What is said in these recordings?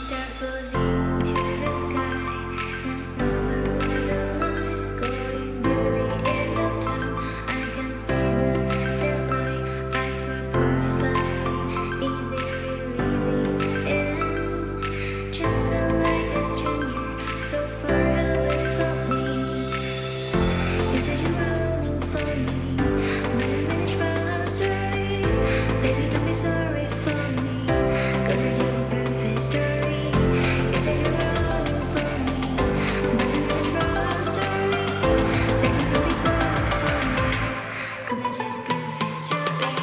star falls into the sky. The summer was alive, going to the end of time. I can see the daylight. Eyes were perfectly. Is it really the end? Just like a stranger, so far away from me. You said you're running for me, but I managed from our story. Baby, don't be sorry for me, 'cause it's just a perfect story. You said you're running for me, but I managed from our story. Baby, don't be sorry for me, 'cause it's just a perfect story.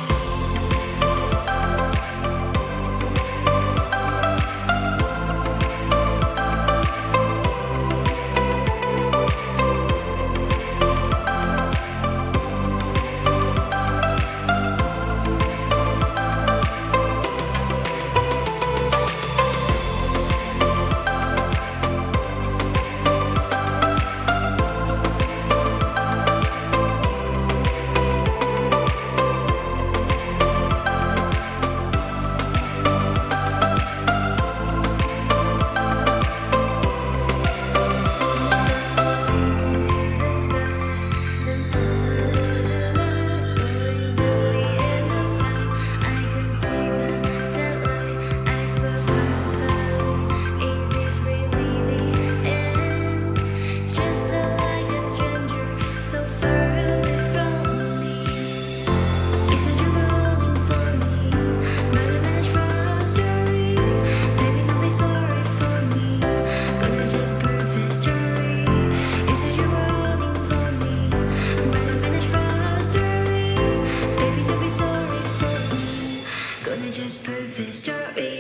Just perfect story.